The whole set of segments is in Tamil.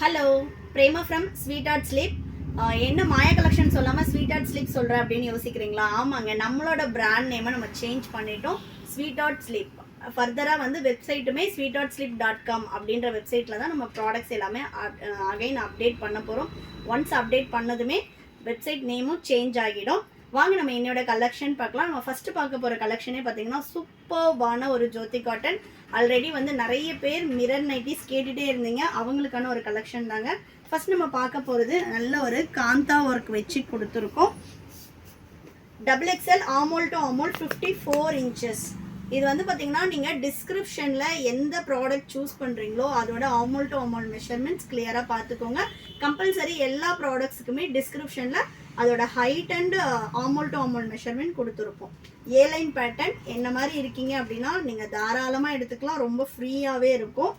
Hello, Prema from sweet art sleep. என்ன மாயா கலெக்ஷன் சொல்லாமல் ஸ்வீட் ஆர்ட் ஸ்லீப் சொல்கிறேன் அப்படின்னு யோசிக்கிறீங்களா? ஆமாங்க, நம்மளோட பிராண்ட் நேமை நம்ம சேஞ்ச் பண்ணிட்டோம், ஸ்வீட் ஆர்ட் ஸ்லீப். ஃபர்தராக வந்து வெப்சைட்டுமே sweetartsleep.com அப்படின்ற வெப்சைட்டில் தான் நம்ம ப்ராடக்ட்ஸ் எல்லாமே அகைன் அப்டேட் பண்ண போகிறோம். ஒன்ஸ் அப்டேட் பண்ணதுமே வெப்சைட் நேமும் சேஞ்ச் ஆகிடும். வாங்க நம்ம என்னோட கலெக்ஷன் பார்க்கலாம். நம்ம ஃபஸ்ட்டு பார்க்க போகிற கலெக்ஷனே பார்த்தீங்கன்னா சூப்பர்பான ஒரு ஜோதி காட்டன். ஆல்ரெடி வந்து நிறைய பேர் மிரர் நைட்டிஸ் கேட்டுகிட்டே இருந்தீங்க, அவங்களுக்கான ஒரு கலெக்ஷன் தாங்க. ஃபஸ்ட் நம்ம பார்க்க போகிறது நல்ல ஒரு காந்தா ஒர்க் வச்சு கொடுத்துருக்கோம். XXL ஆமோல் டு ஆமோல் 54 inches. இது வந்து பார்த்தீங்கன்னா நீங்கள் டிஸ்கிரிப்ஷனில் எந்த ப்ராடக்ட் சூஸ் பண்ணுறீங்களோ அதோட ஆமோல் டு ஆமோல் மெஷர்மெண்ட்ஸ் கிளியராக பார்த்துக்கோங்க. கம்பல்சரி எல்லா ப்ராடக்ட்ஸுக்குமே டிஸ்கிரிப்ஷனில் அதோட ஹைட் அண்ட் ஆமோல் டு ஆமோல் மெஷர்மெண்ட் கொடுத்துருப்போம். ஏலைன் பேட்டர்ன் என்ன மாதிரி இருக்கீங்க அப்படின்னா நீங்கள் தாராளமாக எடுத்துக்கலாம், ரொம்ப ஃப்ரீயாகவே இருக்கும்.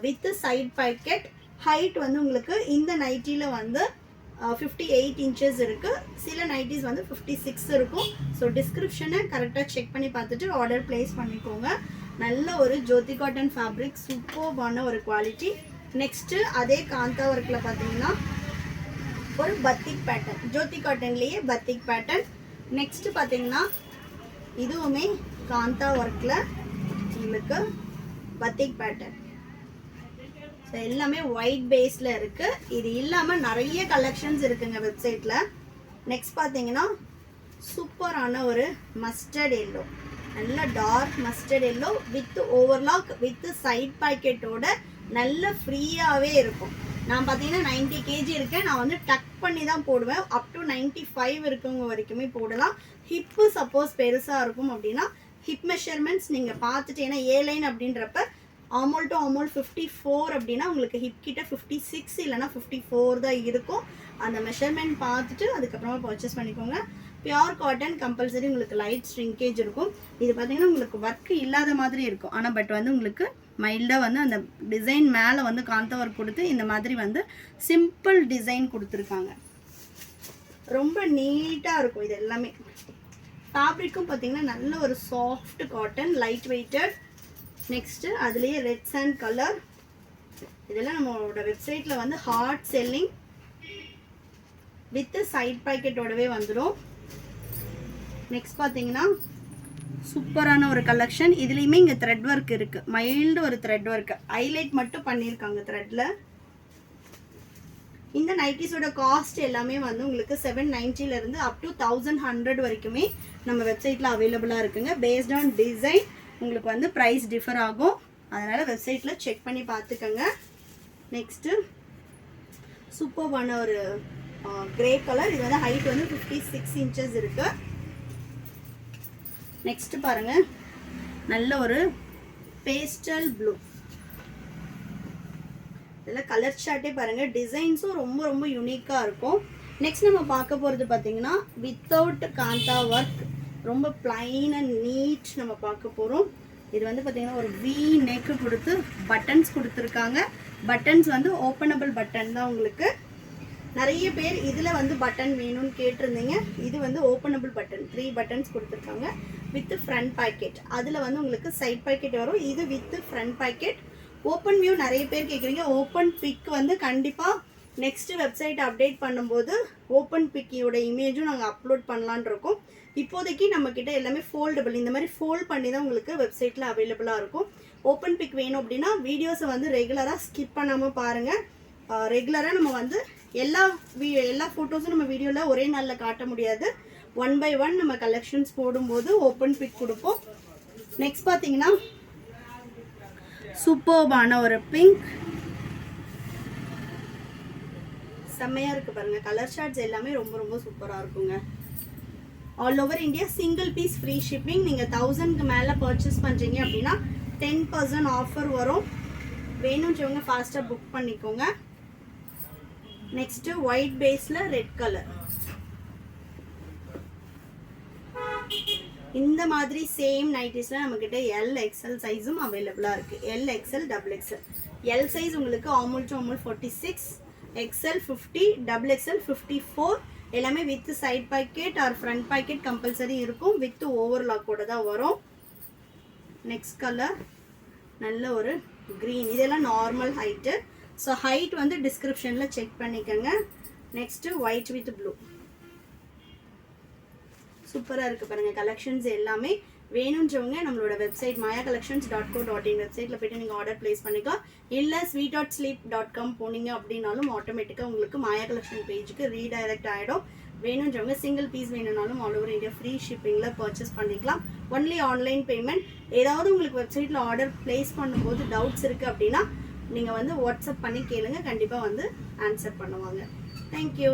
With side packet. ஹைட் வந்து உங்களுக்கு இந்த நைட்டியில் வந்து 58 inches இருக்குது. சில நைட்டிஸ் வந்து 56 இருக்கும். ஸோ டிஸ்கிரிப்ஷனை கரெக்டாக செக் பண்ணி பார்த்துட்டு ஆர்டர் ப்ளேஸ் பண்ணிக்கோங்க. நல்ல ஒரு ஜோதி காட்டன் ஃபேப்ரிக், சூப்பர்பான ஒரு குவாலிட்டி. நெக்ஸ்ட்டு அதே காந்தா ஒர்க்கில் பார்த்தீங்கன்னா ஒரு பத்திக் பேட்டர்ன், ஜோதி காட்டன்லேயே பத்திக் பேட்டர்ன். நெக்ஸ்ட்டு பார்த்தீங்கன்னா இதுவுமே காந்தா ஒர்க்கில் உங்களுக்கு பத்திக் பேட்டர்ன். ஸோ எல்லாமே ஒயிட் பேஸில் இருக்குது. இது இல்லாமல் நிறைய கலெக்ஷன்ஸ் இருக்குங்க வெப்சைட்டில். நெக்ஸ்ட் பார்த்தீங்கன்னா சூப்பரான ஒரு மஸ்டர்ட் எல்லோ, நல்ல dark mustard yellow with overlock with side பாக்கெட்டோட நல்ல ஃப்ரீயாகவே இருக்கும். நான் பார்த்தீங்கன்னா 90 kg இருக்கேன், நான் வந்து டக் பண்ணி தான் போடுவேன். அப் டு 95 இருக்கவங்க வரைக்குமே போடலாம். ஹிப்பு சப்போஸ் பெருசாக இருக்கும் அப்படின்னா ஹிப் மெஷர்மெண்ட்ஸ் நீங்கள் பார்த்துட்டு, ஏன்னா ஏலைன் அப்படின்றப்ப ஆமோல் டு ஆமோல் 54 அப்படின்னா உங்களுக்கு ஹிப் கிட்ட 56 இல்லைனா 54 தான் இருக்கும். அந்த மெஷர்மெண்ட் பார்த்துட்டு அதுக்கப்புறமா பர்ச்சேஸ் பண்ணிக்கோங்க. பியோர் காட்டன், கம்பல்சரி உங்களுக்கு லைட் ஸ்ட்ரிங்கேஜ் இருக்கும். இது பார்த்தீங்கன்னா உங்களுக்கு ஒர்க் இல்லாத மாதிரி இருக்கும், ஆனால் பட் வந்து உங்களுக்கு மைல்டாக வந்து அந்த டிசைன் மேலே வந்து காந்தா ஒர்க் கொடுத்து இந்த மாதிரி வந்து சிம்பிள் டிசைன் கொடுத்துருக்காங்க. ரொம்ப நீட்டாக இருக்கும் இது எல்லாமே. ஃபேப்ரிக்கும் பார்த்தீங்கன்னா நல்ல ஒரு soft cotton, light weighted. Next அதுலேயே ரெட் சாண்ட் கலர். இதெல்லாம் நம்மளோட வெப்சைட்டில் வந்து ஹார்ட் செல்லிங் வித் சைட் பாக்கெட்டோடவே வந்துடும். நெக்ஸ்ட் பார்த்தீங்கன்னா சூப்பரான ஒரு கலெக்ஷன். இதுலேயுமே இங்கே த்ரெட் ஒர்க் இருக்குது, மைல்டு ஒரு த்ரெட் ஒர்க், ஹைலைட் மட்டும் பண்ணியிருக்காங்க த்ரெட்டில். இந்த நைட்டிஸோட காஸ்ட் எல்லாமே வந்து உங்களுக்கு 790 அப் டு 1100 வரைக்குமே நம்ம வெப்சைட்டில் அவைலபிளாக இருக்குங்க. பேஸ்ட் ஆன் டிசைன் உங்களுக்கு வந்து ப்ரைஸ் டிஃபர் ஆகும், அதனால் வெப்சைட்டில் செக் பண்ணி பார்த்துக்கோங்க. நெக்ஸ்ட்டு சூப்பர்பான ஒரு கிரே கலர். இது வந்து ஹைட் வந்து 56 inches இருக்குது. நெக்ஸ்ட்டு பாருங்கள், நல்ல ஒரு பேஸ்டல் ப்ளூ. இதில் கலர் சார்ட்டே பாருங்கள், டிசைன்ஸும் ரொம்ப ரொம்ப யூனிக்காக இருக்கும். நெக்ஸ்ட் நம்ம பார்க்க போகிறது பார்த்தீங்கன்னா வித்தவுட் காந்தா ஒர்க், ரொம்ப பிளைன் அண்ட் நீட் நம்ம பார்க்க போகிறோம். இது வந்து பார்த்தீங்கன்னா ஒரு வி நெக்கு கொடுத்து பட்டன்ஸ் கொடுத்துருக்காங்க. பட்டன்ஸ் வந்து ஓப்பனபிள் பட்டன் தான் உங்களுக்கு. நிறைய பேர் இதில் வந்து பட்டன் வேணும்னு கேட்டிருந்தீங்க. இது வந்து ஓப்பனபிள் பட்டன், 3 buttons கொடுத்துருக்காங்க வித் ஃப்ரண்ட் பாக்கெட். அதில் வந்து உங்களுக்கு சைட் பாக்கெட் வரும், இது with front packet. Open view நிறைய பேர் கேட்குறீங்க. ஓப்பன் பிக் வந்து கண்டிப்பாக நெக்ஸ்ட்டு வெப்சைட் அப்டேட் பண்ணும்போது ஓப்பன் பிக்கியோட இமேஜும் நாங்கள் அப்லோட் பண்ணலான் இருக்கோம். இப்போதைக்கு நம்மக்கிட்ட எல்லாமே ஃபோல்டபிள், இந்த மாதிரி ஃபோல்ட் பண்ணி தான் உங்களுக்கு வெப்சைட்டில் அவைலபிளாக இருக்கும். ஓப்பன் பிக் வேணும் அப்படின்னா வீடியோஸை வந்து ரெகுலராக ஸ்கிப் பண்ணாமல் பாருங்கள். ரெகுலராக நம்ம வந்து எல்லா ஃபோட்டோஸும் நம்ம வீடியோவில் ஒரே நாளில் காட்ட முடியாது. 1 by 1 நம்ம கலெக்ஷன்ஸ் போடும்போது ஓப்பன் பிக் கொடுப்போம். நெக்ஸ்ட் பார்த்தீங்கன்னா சூப்பர்பான ஒரு பிங்க், செம்மையாக இருக்குது பாருங்கள். கலர் ஷார்ட்ஸ் எல்லாமே ரொம்ப ரொம்ப சூப்பராக இருக்குங்க. All over India single piece free shipping. நீங்கள் 1000க்கு மேலே பர்ச்சேஸ் பண்ணுறீங்க அப்படின்னா 10% ஆஃபர் வரும். வேணுன்றவங்க ஃபாஸ்ட்டாக புக் பண்ணிக்கோங்க. நெக்ஸ்ட்டு ஒயிட் பேஸில் ரெட் கலர். இந்த மாதிரி சேம் நைட்டிஸில் நம்மக்கிட்ட LXL சைஸும் அவைலபிளாக இருக்குது. LXL, XXL. எல் சைஸ் உங்களுக்கு ஆமோல் டு ஆமோல் 46, XL 50, XXL 54. எல்லாமே with side pocket or front pocket compulsory இருக்கும். வித் ஓவர்லாக்கோட தான் வரும். நெக்ஸ்ட் கலர் நல்ல ஒரு க்ரீன். இதெல்லாம் நார்மல் ஹைட்டு. ஸோ ஹைட் வந்து டிஸ்கிரிப்ஷனில் செக் பண்ணிக்கோங்க. நெக்ஸ்ட்டு ஒயிட் வித் ப்ளூ சூப்பராக இருக்குது பாருங்கள். கலெக்ஷன்ஸ் எல்லாமே வேணுன்றவங்க நம்மளோட வெப்சைட் mayacollections.co.in வெப்சைட்டில் போய்ட்டு நீங்கள் ஆர்டர் ப்ளேஸ் பண்ணிக்கலாம். இல்லை sweet.sleep.com போனீங்க அப்படின்னாலும் ஆட்டோமேட்டிக்காக உங்களுக்கு மாயா கலெக்ஷன் பேஜுக்கு ரீடைரக்ட் ஆகிடும். வேணுன்றவங்க சிங்கிள் பீஸ் வேணும்னாலும் ஆல் ஓவர் இந்தியா ஃப்ரீ ஷிப்பிங்கில் பர்ச்சேஸ் பண்ணிக்கலாம். Only online payment. ஏதாவது உங்களுக்கு வெப்சைட்டில் ஆர்டர் ப்ளேஸ் பண்ணும்போது டவுட்ஸ் இருக்குது அப்படின்னா நீங்கள் வந்து வாட்ஸ்அப் பண்ணி கேளுங்க, கண்டிப்பாக வந்து ஆன்சர் பண்ணுவாங்க. தேங்க்யூ.